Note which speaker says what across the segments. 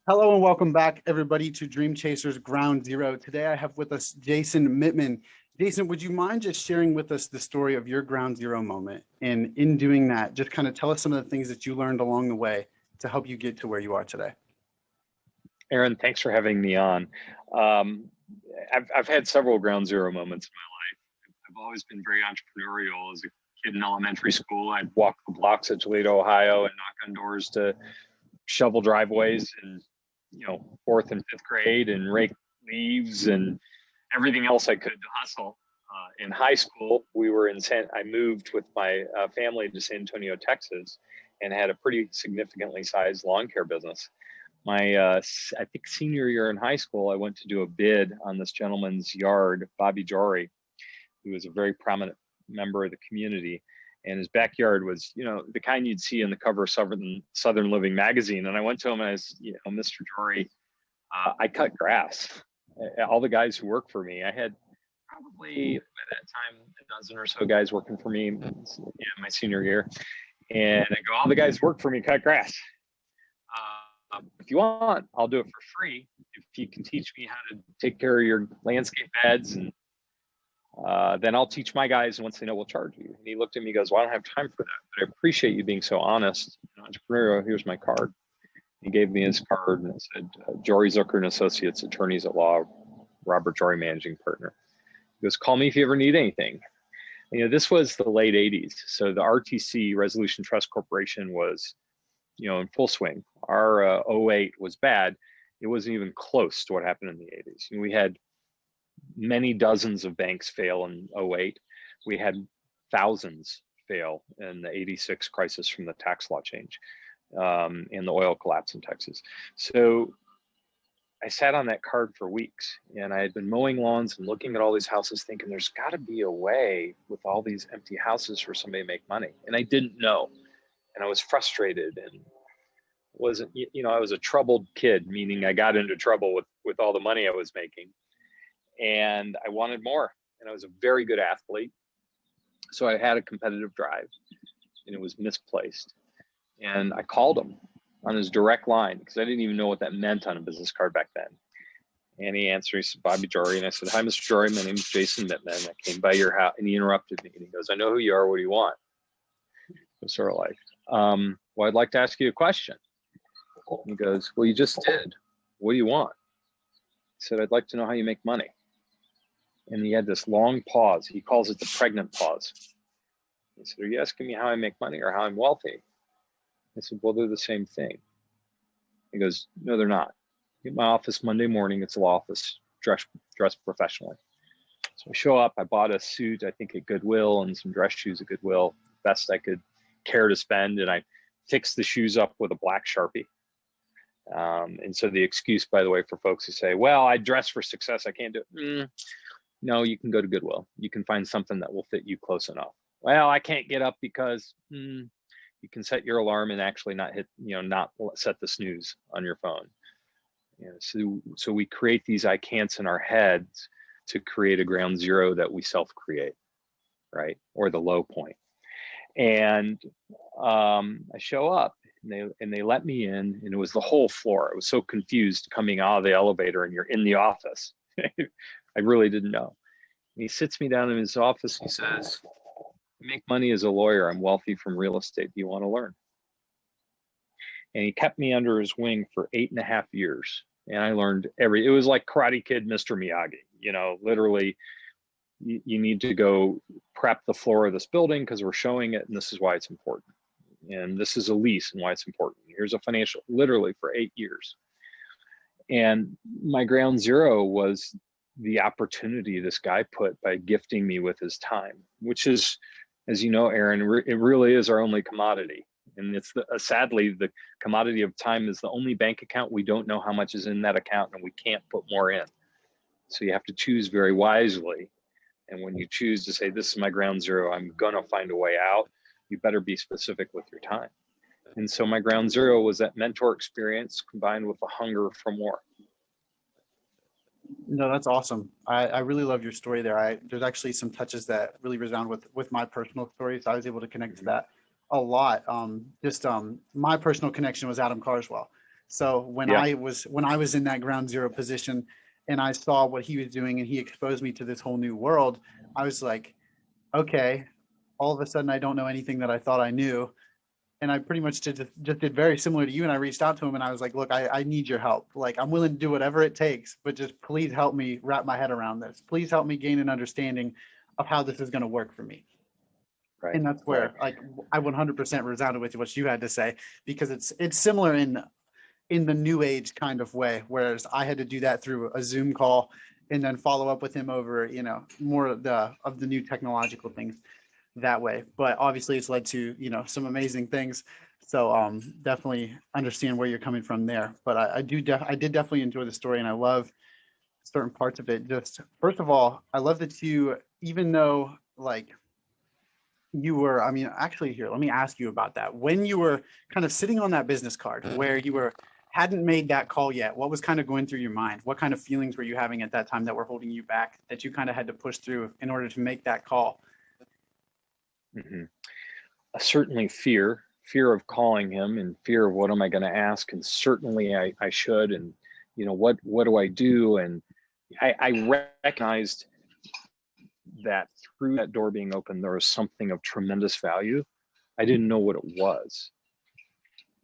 Speaker 1: Hello and welcome back, everybody, to Dream Chasers Ground Zero. Today I have with us Jason Mittman. Jason, would you mind just sharing with us the story of your Ground Zero moment? And in doing that, just kind of tell us some of the things that you learned along the way to help you get to where you are today.
Speaker 2: Aaron, thanks for having me on. I've had several Ground Zero moments in my life. I've always been very entrepreneurial. As a kid in elementary school, I'd walk the blocks at Toledo, Ohio, and knock on doors to shovel driveways in, fourth and fifth grade, and rake leaves and everything else I could to hustle. In high school, I moved with my family to San Antonio, Texas, and had a pretty significantly sized lawn care business. My, I think senior year in high school, I went to do a bid on this gentleman's yard, Bobby Jory, who was a very prominent member of the community. And his backyard was, the kind you'd see in the cover of Southern Living magazine. And I went to him and I was, Mr. Jory, I cut grass. All the guys who work for me, I had probably by that time a dozen or so guys working for me my senior year. And I go, all the guys who work for me cut grass. If you want, I'll do it for free if you can teach me how to take care of your landscape beds, and then I'll teach my guys, and once they know, we'll charge you. And he looked at me, he goes, well, I don't have time for that, but I appreciate you being so honest and entrepreneurial. Here's my card. He gave me his card, and it said, Jory Zucker and Associates, Attorneys at Law, Robert Jory, Managing Partner. He goes, call me if you ever need anything. This was the late 80s. So the RTC, Resolution Trust Corporation, was in full swing. Our 08 was bad. It wasn't even close to what happened in the 80s. We had many dozens of banks fail in 08. We had thousands fail in the 86 crisis from the tax law change and the oil collapse in Texas. So I sat on that card for weeks, and I had been mowing lawns and looking at all these houses thinking there's got to be a way with all these empty houses for somebody to make money. And I didn't know. And I was frustrated and wasn't, I was a troubled kid, meaning I got into trouble with all the money I was making, and I wanted more. And I was a very good athlete. So I had a competitive drive, and it was misplaced. And I called him on his direct line because I didn't even know what that meant on a business card back then. And he answered, he said, Bobby Jory. And I said, hi, Mr. Jory, my name is Jason Mittman. I came by your house. And he interrupted me, and he goes, I know who you are. What do you want? I was sort of like, well, I'd like to ask you a question. He goes, well, you just did. What do you want? He said, I'd like to know how you make money. And he had this long pause. He calls it the pregnant pause. He said, are you asking me how I make money or how I'm wealthy? I said, well, they're the same thing. He goes, no, they're not. Get my office Monday morning. It's a law office, dress professionally. So I show up. I bought a suit, I think at Goodwill, and some dress shoes at Goodwill, best I could care to spend. And I fixed the shoes up with a black Sharpie. And so the excuse, by the way, for folks who say, well, I dress for success, I can't do it. No, you can go to Goodwill. You can find something that will fit you close enough. Well, I can't get up because you can set your alarm and actually not hit, not set the snooze on your phone. So we create these I can'ts in our heads to create a ground zero that we self-create, right? Or the low point. And I show up, and they let me in, and it was the whole floor. I was so confused coming out of the elevator, and you're in the office. I really didn't know. And he sits me down in his office. He says, I make money as a lawyer. I'm wealthy from real estate. Do you want to learn? And he kept me under his wing for 8.5 years. And I learned it was like Karate Kid, Mr. Miyagi, literally you need to go prep the floor of this building because we're showing it, and this is why it's important. And this is a lease and why it's important. Here's a financial, literally for 8 years. And my ground zero was the opportunity this guy put by gifting me with his time, which is, as you know, Aaron, it really is our only commodity. And it's sadly, the commodity of time is the only bank account. We don't know how much is in that account, and we can't put more in. So you have to choose very wisely. And when you choose to say, this is my ground zero, I'm going to find a way out, you better be specific with your time. And so my ground zero was that mentor experience combined with a hunger for more.
Speaker 1: No, that's awesome. I really love your story there. There's actually some touches that really resound with my personal story. So I was able to connect to that a lot. My personal connection was Adam Carswell. So
Speaker 2: Yeah.
Speaker 1: when I was in that ground zero position and I saw what he was doing and he exposed me to this whole new world, I was like, okay, all of a sudden I don't know anything that I thought I knew. And I pretty much just did very similar to you. And I reached out to him and I was like, look, I need your help. Like, I'm willing to do whatever it takes, but just please help me wrap my head around this. Please help me gain an understanding of how this is going to work for me.
Speaker 2: Right.
Speaker 1: And that's
Speaker 2: Right.
Speaker 1: where like I 100% resounded with what you had to say, because it's similar in the new age kind of way, whereas I had to do that through a Zoom call and then follow up with him over, more of the new technological things that way. But obviously it's led to, some amazing things. So definitely understand where you're coming from there. But I did definitely enjoy the story, and I love certain parts of it. Just first of all, I love that you, even though like you were, I mean, actually here, let me ask you about that. When you were kind of sitting on that business card where you hadn't made that call yet, what was kind of going through your mind? What kind of feelings were you having at that time that were holding you back, that you kind of had to push through in order to make that call?
Speaker 2: Mm-hmm. Certainly fear of calling him, and fear of what am I going to ask, and certainly I should, and what do I do? And I recognized that through that door being open, there was something of tremendous value. I didn't know what it was.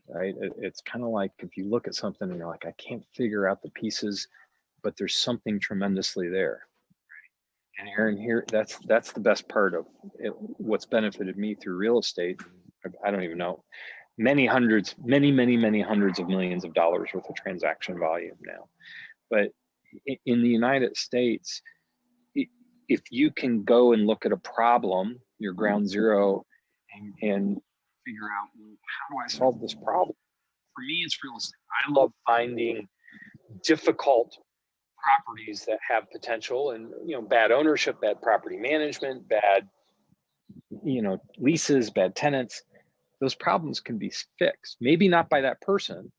Speaker 2: Right? It's kind of like if you look at something and you're like, I can't figure out the pieces, but there's something tremendously there. And Aaron, here, that's the best part of it, what's benefited me through real estate. I don't even know, many hundreds of millions of dollars worth of transaction volume now. But in the United States, if you can go and look at a problem, your ground zero, and figure out, well, how do I solve this problem? For me, it's real estate. I love finding difficult properties that have potential, and bad ownership, bad property management, bad leases, bad tenants. Those problems can be fixed, maybe not by that person,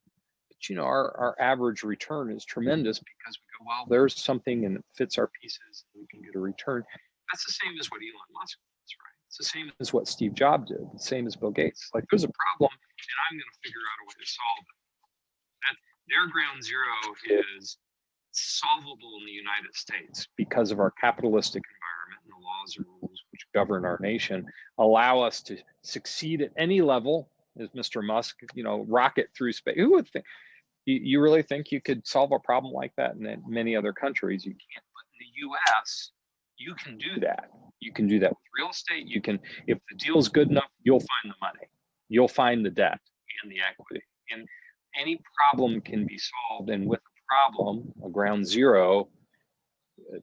Speaker 2: but our average return is tremendous because we go, well, there's something and it fits our pieces and we can get a return. That's the same as what Elon Musk does, right? It's the same as what Steve Jobs did, the same as Bill Gates. Like, there's a problem and I'm going to figure out a way to solve it. Their ground zero is solvable in the United States because of our capitalistic environment, and the laws and rules which govern our nation allow us to succeed at any level, as Mr. Musk, rocket through space. Who would think? You really think you could solve a problem like that in many other countries? You can't. But in the U.S., you can do that. You can do that with real estate. You can, if the deal's good enough, you'll find the money, you'll find the debt and the equity, and any problem can be solved. And with a problem, a ground zero,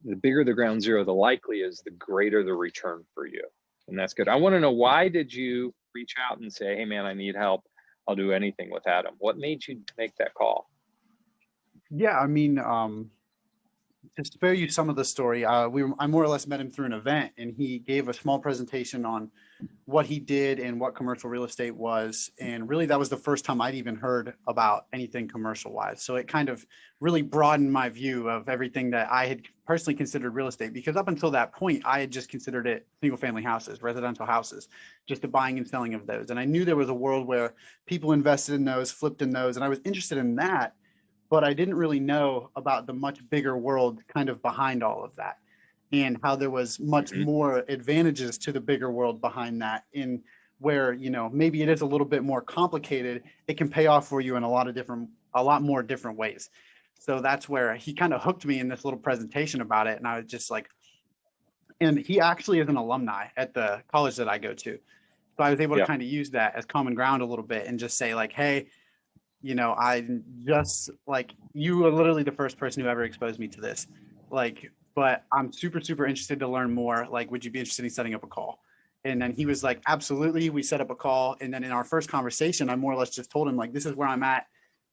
Speaker 2: the bigger the ground zero, the likely is the greater the return for you. And that's good. I want to know, why did you reach out and say, hey man, I need help, I'll do anything with Adam? What made you make that call?
Speaker 1: Yeah, I mean, to spare you some of the story, I more or less met him through an event, and he gave a small presentation on what he did and what commercial real estate was. And really, that was the first time I'd even heard about anything commercial wise. So it kind of really broadened my view of everything that I had personally considered real estate, because up until that point, I had just considered it single family houses, residential houses, just the buying and selling of those. And I knew there was a world where people invested in those, flipped in those, and I was interested in that. But I didn't really know about the much bigger world kind of behind all of that, and how there was much more advantages to the bigger world behind that, in where, maybe it is a little bit more complicated, it can pay off for you in a lot more different ways. So that's where he kind of hooked me in this little presentation about it. And I was just like, and he actually is an alumni at the college that I go to. So I was able to kind of use that as common ground a little bit and just say like, hey, I just, like, you were literally the first person who ever exposed me to this. Like, but I'm super, super interested to learn more. Like, would you be interested in setting up a call? And then he was like, absolutely. We set up a call. And then in our first conversation, I more or less just told him, like, this is where I'm at.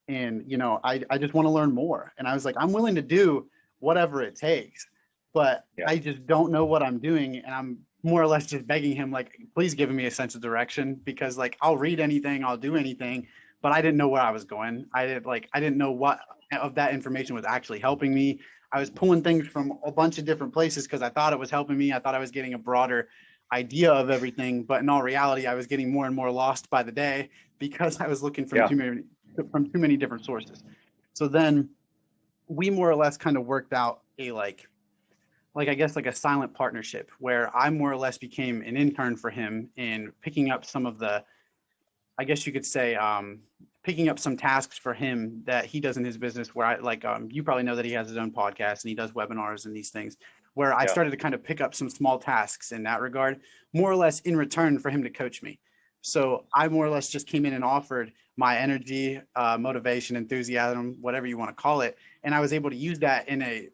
Speaker 1: And, I just want to learn more. And I was like, I'm willing to do whatever it takes, but I just don't know what I'm doing. And I'm more or less just begging him, like, please give me a sense of direction, because like, I'll read anything, I'll do anything, but I didn't know where I was going. I didn't know what of that information was actually helping me. I was pulling things from a bunch of different places because I thought it was helping me. I thought I was getting a broader idea of everything, but in all reality, I was getting more and more lost by the day because I was looking from from too many different sources. So then we more or less kind of worked out a I guess like a silent partnership where I more or less became an intern for him in picking up some of the, I guess you could say, picking up some tasks for him that he does in his business where you probably know that he has his own podcast and he does webinars and these things where I
Speaker 2: Yeah.
Speaker 1: started to kind of pick up some small tasks in that regard, more or less in return for him to coach me. So I more or less just came in and offered my energy, motivation, enthusiasm, whatever you want to call it. And I was able to use that in a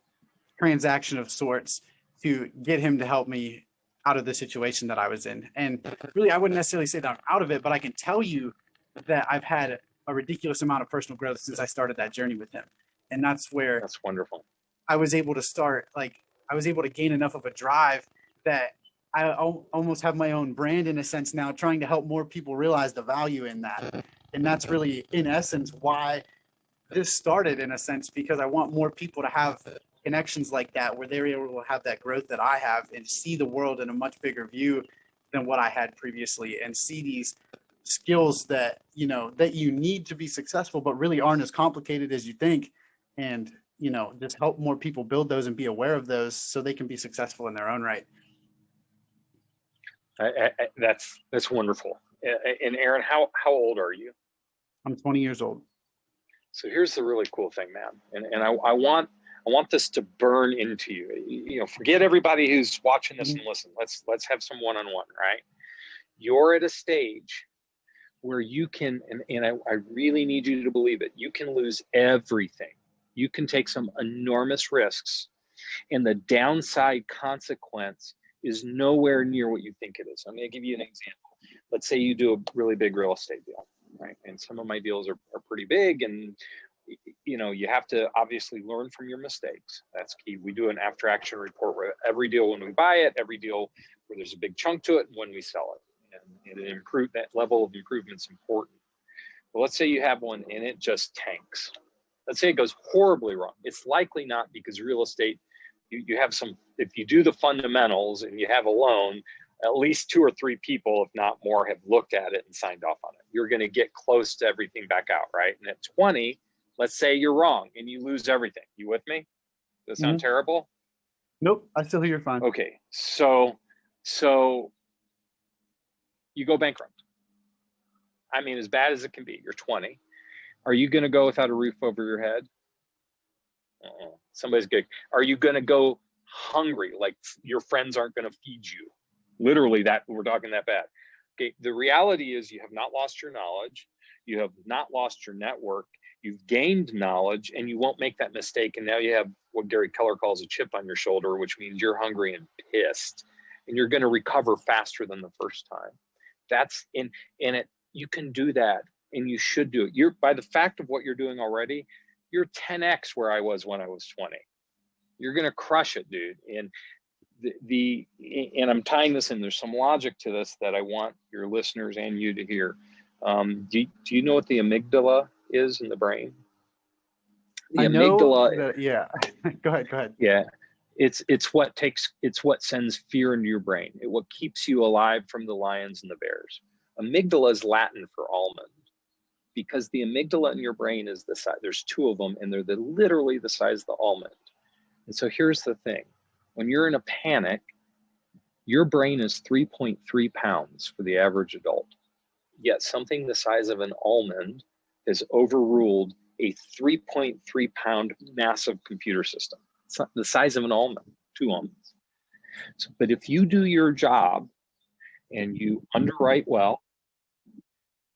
Speaker 1: transaction of sorts to get him to help me out of the situation that I was in. And really, I wouldn't necessarily say that I'm out of it, but I can tell you that I've had a ridiculous amount of personal growth since I started that journey with him. And that's where
Speaker 2: That's wonderful.
Speaker 1: I was able to start, I was able to gain enough of a drive that I almost have my own brand in a sense now, trying to help more people realize the value in that. And that's really, in essence, why this started in a sense, because I want more people to have connections like that, where they're able to have that growth that I have and see the world in a much bigger view than what I had previously, and see these skills that, that you need to be successful, but really aren't as complicated as you think. And, just help more people build those and be aware of those so they can be successful in their own right.
Speaker 2: That's wonderful. And Aaron, how old are you?
Speaker 1: I'm 20 years old.
Speaker 2: So here's the really cool thing, man. And I want this to burn into you. Forget everybody who's watching this and listen. Let's have some one-on-one, right? You're at a stage where you can, and I really need you to believe it, you can lose everything. You can take some enormous risks, and the downside consequence is nowhere near what you think it is. I'm going to give you an example. Let's say you do a really big real estate deal, right? And some of my deals are pretty big, and you have to obviously learn from your mistakes. That's key. We do an after action report where every deal when we buy it, every deal where there's a big chunk to it, when we sell it, and that level of improvement is important. But let's say you have one and it just tanks. Let's say it goes horribly wrong. It's likely not, because real estate, you have some, if you do the fundamentals and you have a loan, at least 2 or 3 people, if not more, have looked at it and signed off on it. You're going to get close to everything back out, right? And at 20, let's say you're wrong and you lose everything. You with me? Does that sound terrible?
Speaker 1: Nope, I still hear you're fine.
Speaker 2: Okay, so you go bankrupt. I mean, as bad as it can be. You're 20. Are you going to go without a roof over your head? Somebody's good. Are you going to go hungry, like your friends aren't going to feed you? Literally, that we're talking that bad. Okay, the reality is you have not lost your knowledge. You have not lost your network. You've gained knowledge, and you won't make that mistake. And now you have what Gary Keller calls a chip on your shoulder, which means you're hungry and pissed, and you're going to recover faster than the first time. That's in it. You can do that, and you should do it. You're, by the fact of what you're doing already, you're 10x where I was when I was 20. You're going to crush it, dude. And and I'm tying this in. There's some logic to this that I want your listeners and you to hear. Do you know what the amygdala is in the brain? The
Speaker 1: amygdala. Yeah. Go ahead.
Speaker 2: Yeah. It's what sends fear into your brain. What keeps you alive from the lions and the bears. Amygdala is Latin for almond, because the amygdala in your brain is the size. There's 2 of them, and they're literally the size of the almond. And so here's the thing. When you're in a panic, your brain is 3.3 pounds for the average adult. Yet something the size of an almond has overruled a 3.3 pound massive computer system. It's not the size of an almond, 2 almonds. So, but if you do your job and you underwrite well,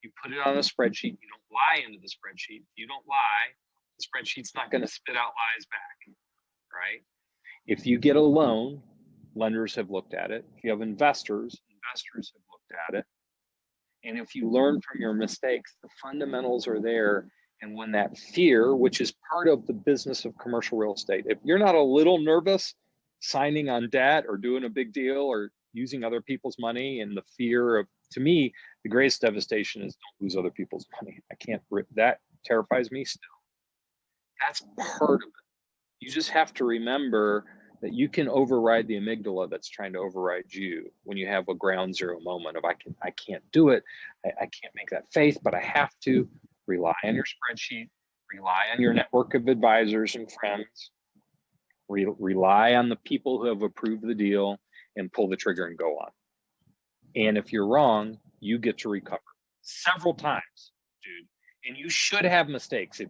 Speaker 2: you put it on a spreadsheet, you don't lie into the spreadsheet. If you don't lie, the spreadsheet's not going to spit out lies back, right? If you get a loan, lenders have looked at it. If you have investors have looked at it. And if you learn from your mistakes, the fundamentals are there. And when that fear, which is part of the business of commercial real estate, if you're not a little nervous signing on debt or doing a big deal or using other people's money, and the fear of, to me, the greatest devastation is don't lose other people's money. That terrifies me still. That's part of it. You just have to remember that you can override the amygdala that's trying to override you when you have a ground zero moment of I can't do it. I can't make that faith, but I have to. Rely on your spreadsheet, rely on your network of advisors and friends, rely on the people who have approved the deal, and pull the trigger and go on. And if you're wrong, you get to recover several times, dude. And you should have mistakes.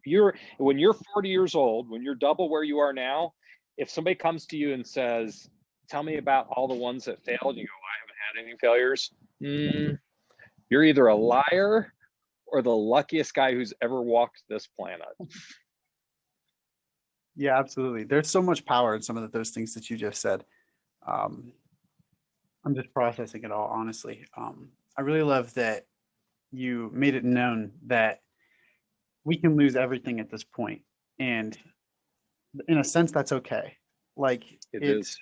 Speaker 2: When you're 40 years old, when you're double where you are now, if somebody comes to you and says, tell me about all the ones that failed, you go, I haven't had any failures. You're either a liar or the luckiest guy who's ever walked this planet.
Speaker 1: Yeah, absolutely. There's so much power in some of those things that you just said. I'm just processing it all, honestly. I really love that you made it known that we can lose everything at this point, and in a sense, that's okay. Like
Speaker 2: it is.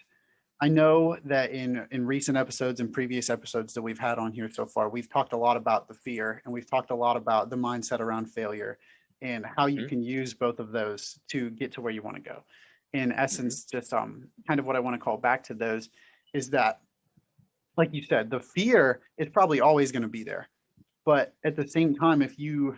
Speaker 1: I know that in recent episodes and previous episodes that we've had on here so far, we've talked a lot about the fear, and we've talked a lot about the mindset around failure and how you can use both of those to get to where you want to go. In essence, just kind of what I want to call back to those is that, like you said, the fear is probably always going to be there. But at the same time, if you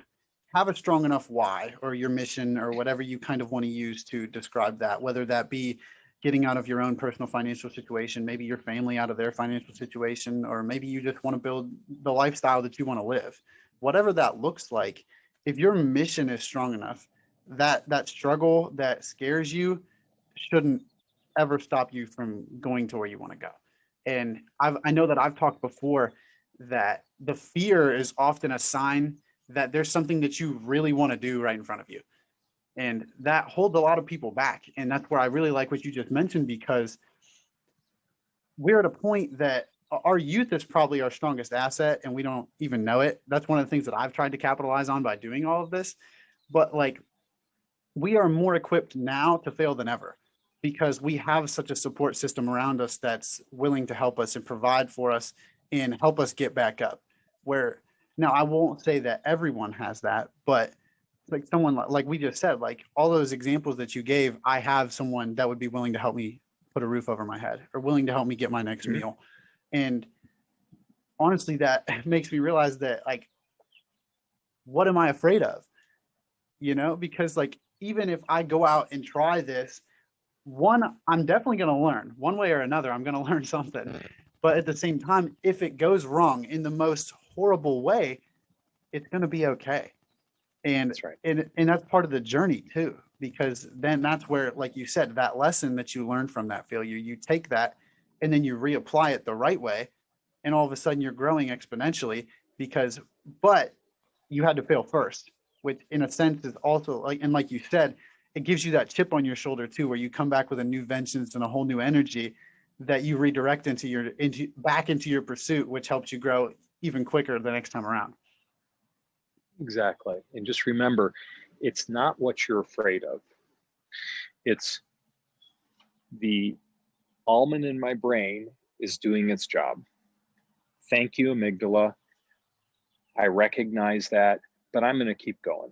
Speaker 1: have a strong enough why or your mission or whatever you kind of want to use to describe that, whether that be getting out of your own personal financial situation, maybe your family out of their financial situation, or maybe you just want to build the lifestyle that you want to live, whatever that looks like, if your mission is strong enough, that struggle that scares you shouldn't ever stop you from going to where you want to go. And I know that I've talked before that the fear is often a sign that there's something that you really want to do right in front of you. And that holds a lot of people back. And that's where I really like what you just mentioned, because we're at a point that our youth is probably our strongest asset and we don't even know it. That's one of the things that I've tried to capitalize on by doing all of this. But like, we are more equipped now to fail than ever because we have such a support system around us that's willing to help us and provide for us and help us get back up. Where now I won't say that everyone has that, but like someone like we just said, like all those examples that you gave, I have someone that would be willing to help me put a roof over my head or willing to help me get my next meal. And honestly, that makes me realize that, like, what am I afraid of? You know, because like, even if I go out and try this, one, I'm definitely going to learn one way or another. I'm going to learn something. But at the same time, if it goes wrong in the most horrible way, it's going to be okay. And
Speaker 2: that's right.
Speaker 1: And that's part of the journey too, because then that's where, like you said, that lesson that you learned from that failure, you take that and then you reapply it the right way. And all of a sudden you're growing exponentially but you had to fail first, which in a sense is also like, and like you said, it gives you that chip on your shoulder too, where you come back with a new vengeance and a whole new energy that you redirect into your pursuit, which helps you grow even quicker the next time around.
Speaker 2: Exactly. And just remember, it's not what you're afraid of. It's the almond in my brain is doing its job. Thank you, amygdala. I recognize that, but I'm going to keep going.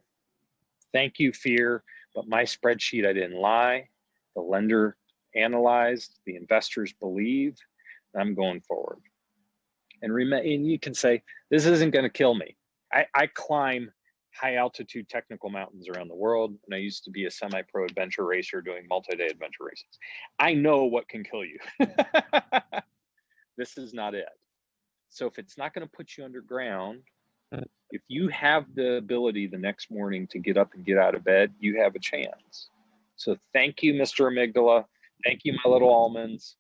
Speaker 2: Thank you, fear, but my spreadsheet, I didn't lie. The lender analyzed, the investors believe, and I'm going forward. And you can say, this isn't going to kill me. I climb high altitude technical mountains around the world, and I used to be a semi-pro adventure racer doing multi-day adventure races. I know what can kill you. This is not it. So if it's not going to put you underground, if you have the ability the next morning to get up and get out of bed, you have a chance. So thank you, Mr. Amygdala. Thank you, my little almonds.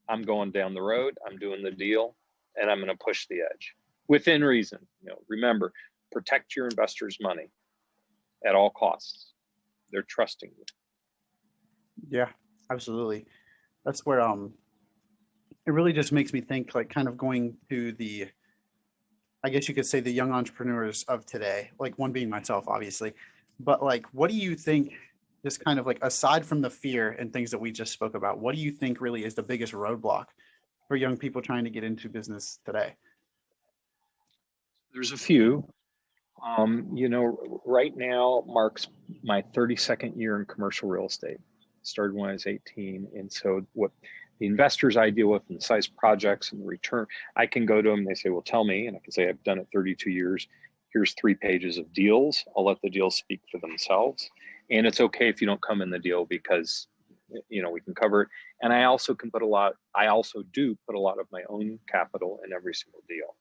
Speaker 2: I'm going down the road. I'm doing the deal, and I'm going to push the edge within reason. You know, remember, protect your investors' money at all costs. They're trusting you.
Speaker 1: Yeah, absolutely. That's where it really just makes me think, like, kind of going to the, I guess you could say, the young entrepreneurs of today, like one being myself, obviously. But like, what do you think, just kind of like aside from the fear and things that we just spoke about, what do you think really is the biggest roadblock for young people trying to get into business today?
Speaker 2: There's a few. You know, right now marks my 32nd year in commercial real estate. Started when I was 18. And so what the investors I deal with and the size projects and the return, I can go to them, they say, well, tell me, and I can say, I've done it 32 years. Here's 3 pages of deals. I'll let the deals speak for themselves. And it's okay if you don't come in the deal because, you know, we can cover it. And I also do put a lot of my own capital in every single deal.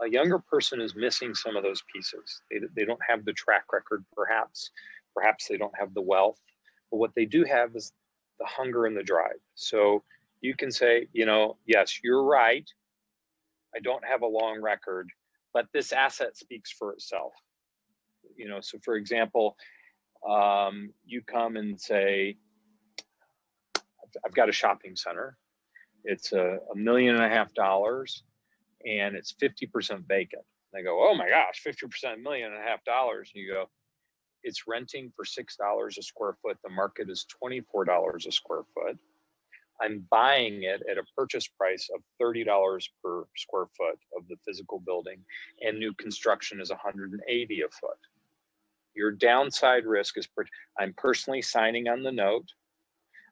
Speaker 2: A younger person is missing some of those pieces. They don't have the track record, perhaps they don't have the wealth, but what they do have is the hunger and the drive. So you can say, you know, yes, you're right. I don't have a long record, but this asset speaks for itself. You know, so for example, you come and say, I've got a shopping center. It's $1.5 million, and it's 50% vacant. And they go, oh my gosh, 50%, $1.5 million. And you go, it's renting for $6 a square foot. The market is $24 a square foot. I'm buying it at a purchase price of $30 per square foot of the physical building, and new construction is $180 a foot. Your downside risk is, I'm personally signing on the note.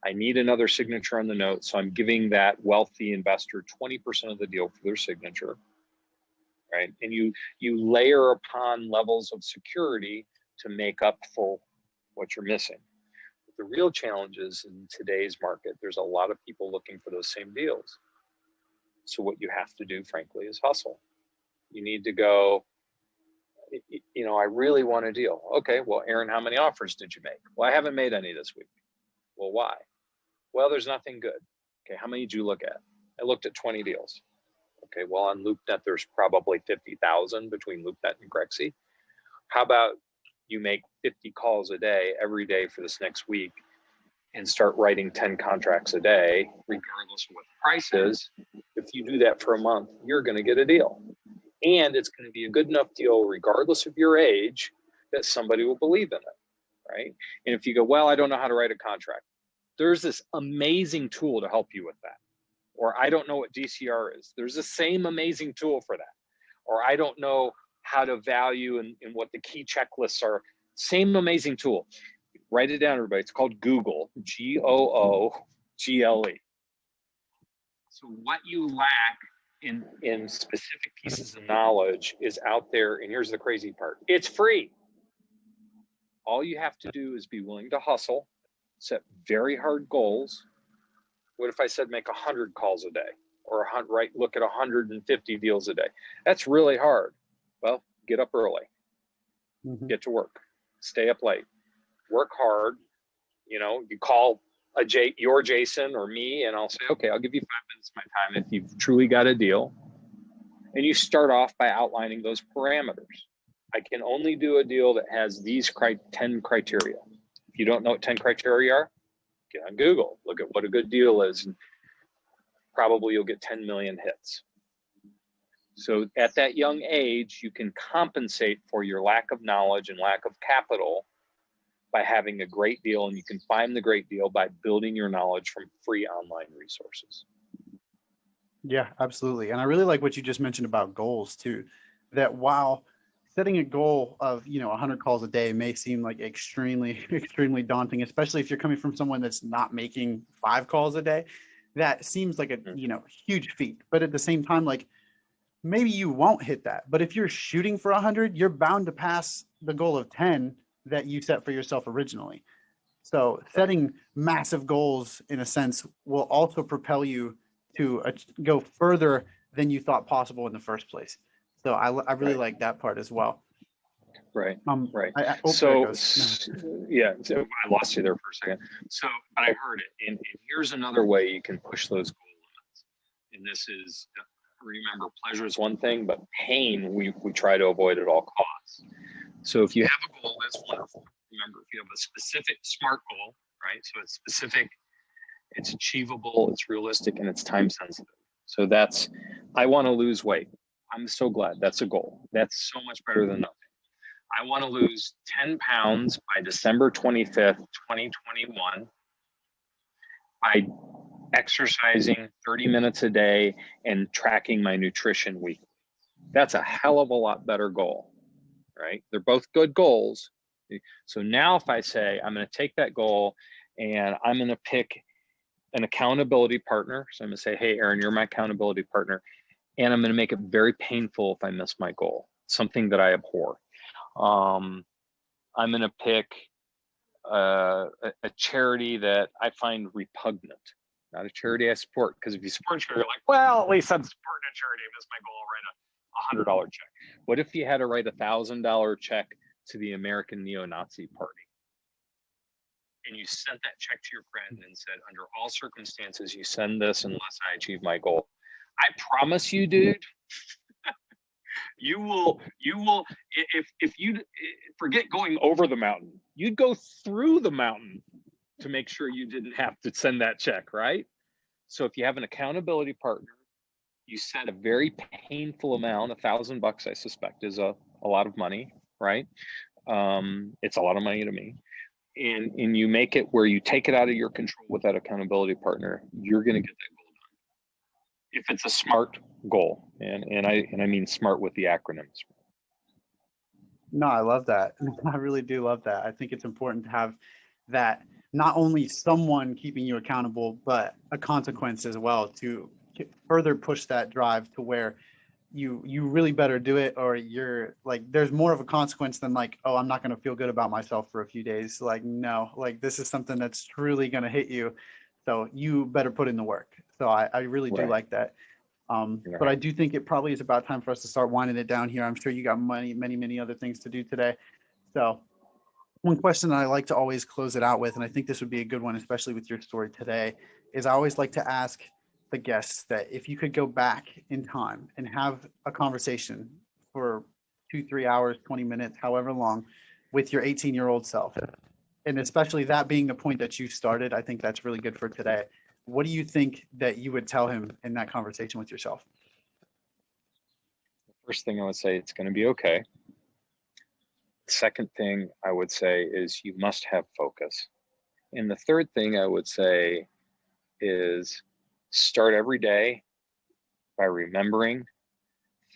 Speaker 2: I need another signature on the note, so I'm giving that wealthy investor 20% of the deal for their signature, right? And you layer upon levels of security to make up for what you're missing. The real challenge is in today's market, there's a lot of people looking for those same deals. So what you have to do, frankly, is hustle. You need to go, you know, I really want a deal. Okay, well, Aaron, how many offers did you make? Well, I haven't made any this week. Well, why? Well, there's nothing good. Okay, how many did you look at? I looked at 20 deals. Okay, well, on LoopNet, there's probably 50,000 between LoopNet and Grexy. How about you make 50 calls a day, every day for this next week, and start writing 10 contracts a day, regardless of what the price is. If you do that for a month, you're going to get a deal. And it's going to be a good enough deal, regardless of your age, that somebody will believe in it, right? And if you go, well, I don't know how to write a contract, there's this amazing tool to help you with that. Or I don't know what DCR is. There's the same amazing tool for that. Or I don't know how to value and what the key checklists are. Same amazing tool. Write it down, everybody. It's called Google, Google. So what you lack in specific pieces of knowledge is out there. And here's the crazy part. It's free. All you have to do is be willing to hustle, set very hard goals. What if I said make 100 calls a day, or look at 150 deals a day? That's really hard. Well, get up early, get to work, stay up late, work hard. You know, you call your Jason or me, and I'll say, okay, I'll give you 5 minutes of my time if you've truly got a deal. And you start off by outlining those parameters. I can only do a deal that has these 10 criteria. If you don't know what 10 criteria are, get on Google, look at what a good deal is, and probably you'll get 10 million hits. So at that young age, you can compensate for your lack of knowledge and lack of capital by having a great deal, and you can find the great deal by building your knowledge from free online resources.
Speaker 1: Yeah, absolutely. And I really like what you just mentioned about goals too, that while setting a goal of, 100 calls a day may seem like extremely, extremely daunting, especially if you're coming from someone that's not making 5 calls a day. That seems like a, huge feat. But at the same time, like, maybe you won't hit that. But if you're shooting for 100, you're bound to pass the goal of 10 that you set for yourself originally. So setting massive goals, in a sense, will also propel you to go further than you thought possible in the first place. So I really like that part as well.
Speaker 2: Right. Right.
Speaker 1: So
Speaker 2: I lost you there for a second. So, but I heard it. And here's another way you can push those goal limits. And this is, remember, pleasure is one thing, but pain we try to avoid at all costs. So if you have a goal, that's wonderful. Remember, if you have a specific SMART goal, right? So it's specific, it's achievable, it's realistic, and it's time sensitive. So that's, I want to lose weight. I'm so glad that's a goal. That's so much better than nothing. I want to lose 10 pounds by December 25th, 2021 by exercising 30 minutes a day and tracking my nutrition weekly. That's a hell of a lot better goal, right? They're both good goals. So now if I say I'm going to take that goal and I'm going to pick an accountability partner. So I'm going to say, hey, Aaron, you're my accountability partner. And I'm going to make it very painful if I miss my goal. something that I abhor. I'm going to pick a charity that I find repugnant, not a charity I support. Because if you support a charity, you're like, well, at least I'm supporting a charity. If it's my goal, I'll write $100 check. What if you had to write $1,000 check to the American neo-Nazi party? And you sent that check to your friend and said, under all circumstances, you send this unless I achieve my goal. I promise you, dude, you will, if you forget going over the mountain, you'd go through the mountain to make sure you didn't have to send that check, right? So if you have an accountability partner, you set a very painful amount, $1,000, I suspect, is a lot of money, right? It's a lot of money to me. And you make it where you take it out of your control with that accountability partner, you're going to get that goal done. If it's a SMART goal, and I mean SMART with the acronyms.
Speaker 1: No, I love that. I really do love that. I think it's important to have that, not only someone keeping you accountable, but a consequence as well to further push that drive to where you really better do it, or you're like, there's more of a consequence than like, oh, I'm not going to feel good about myself for a few days. Like, no, like this is something that's truly going to hit you. So you better put in the work. So I really do like that. But I do think it probably is about time for us to start winding it down here. I'm sure you got many other things to do today. So one question that I like to always close it out with, and I think this would be a good one, especially with your story today, is I always like to ask the guests that if you could go back in time and have a conversation for 2-3 hours, 20 minutes, however long, with your 18-year-old self, and especially that being the point that you started, I think that's really good for today. What do you think that you would tell him in that conversation with yourself?
Speaker 2: The first thing I would say, it's going to be okay. The second thing I would say is you must have focus. And the third thing I would say is start every day by remembering,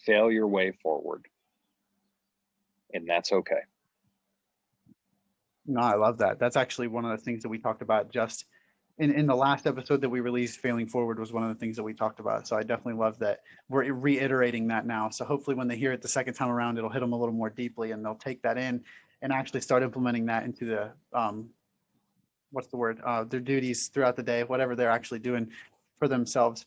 Speaker 2: fail your way forward. And that's okay.
Speaker 1: No, I love that. That's actually one of the things that we talked about just in the last episode that we released. Failing forward was one of the things that we talked about. So I definitely love that we're reiterating that now. So hopefully when they hear it the second time around, it'll hit them a little more deeply and they'll take that in and actually start implementing that into the, what's the word, their duties throughout the day, whatever they're actually doing for themselves.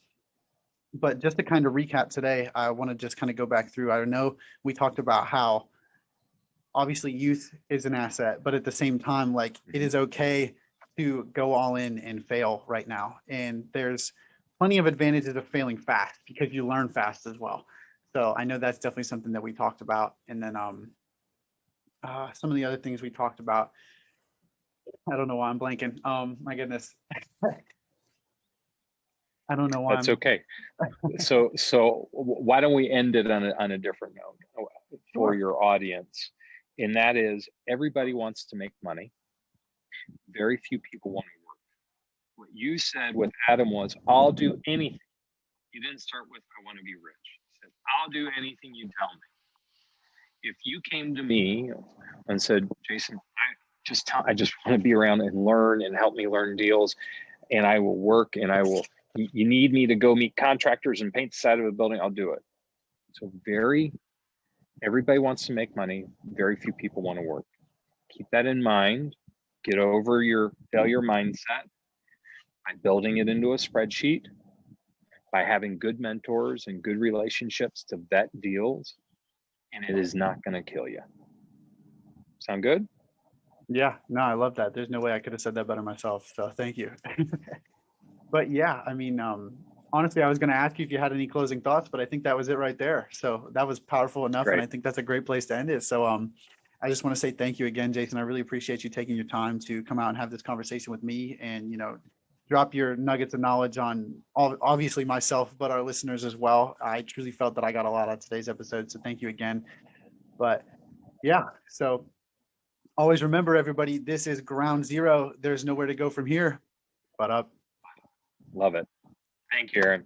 Speaker 1: But just to kind of recap today, I want to just kind of go back through. I know we talked about how obviously youth is an asset, but at the same time, like it is okay to go all in and fail right now. And there's plenty of advantages of failing fast because you learn fast as well. So I know that's definitely something that we talked about. And then some of the other things we talked about, I don't know why I'm blanking. My goodness. I don't know why.
Speaker 2: That's okay. So why don't we end it on a different note for your audience? And that is, everybody wants to make money. Very few people want to work. What you said with Adam was, I'll do anything. You didn't start with, I want to be rich. You said, I'll do anything you tell me. If you came to me and said, Jason, I just want to be around and learn and help me learn deals, and I will work and you need me to go meet contractors and paint the side of a building, I'll do it. So everybody wants to make money. Very few people want to work. Keep that in mind. Get over your failure mindset by building it into a spreadsheet, by having good mentors and good relationships to vet deals, and it is not going to kill you. Sound good?
Speaker 1: Yeah, no, I love that. There's no way I could have said that better myself. So thank you. But yeah, I mean, honestly, I was going to ask you if you had any closing thoughts, but I think that was it right there. So that was powerful enough. And I think that's a great place to end it. So I just want to say thank you again, Jason. I really appreciate you taking your time to come out and have this conversation with me and, drop your nuggets of knowledge on obviously myself, but our listeners as well. I truly felt that I got a lot out of today's episode. So thank you again. But yeah, so always remember, everybody, this is ground zero. There's nowhere to go from here but up.
Speaker 2: Love it. Thank you, Aaron.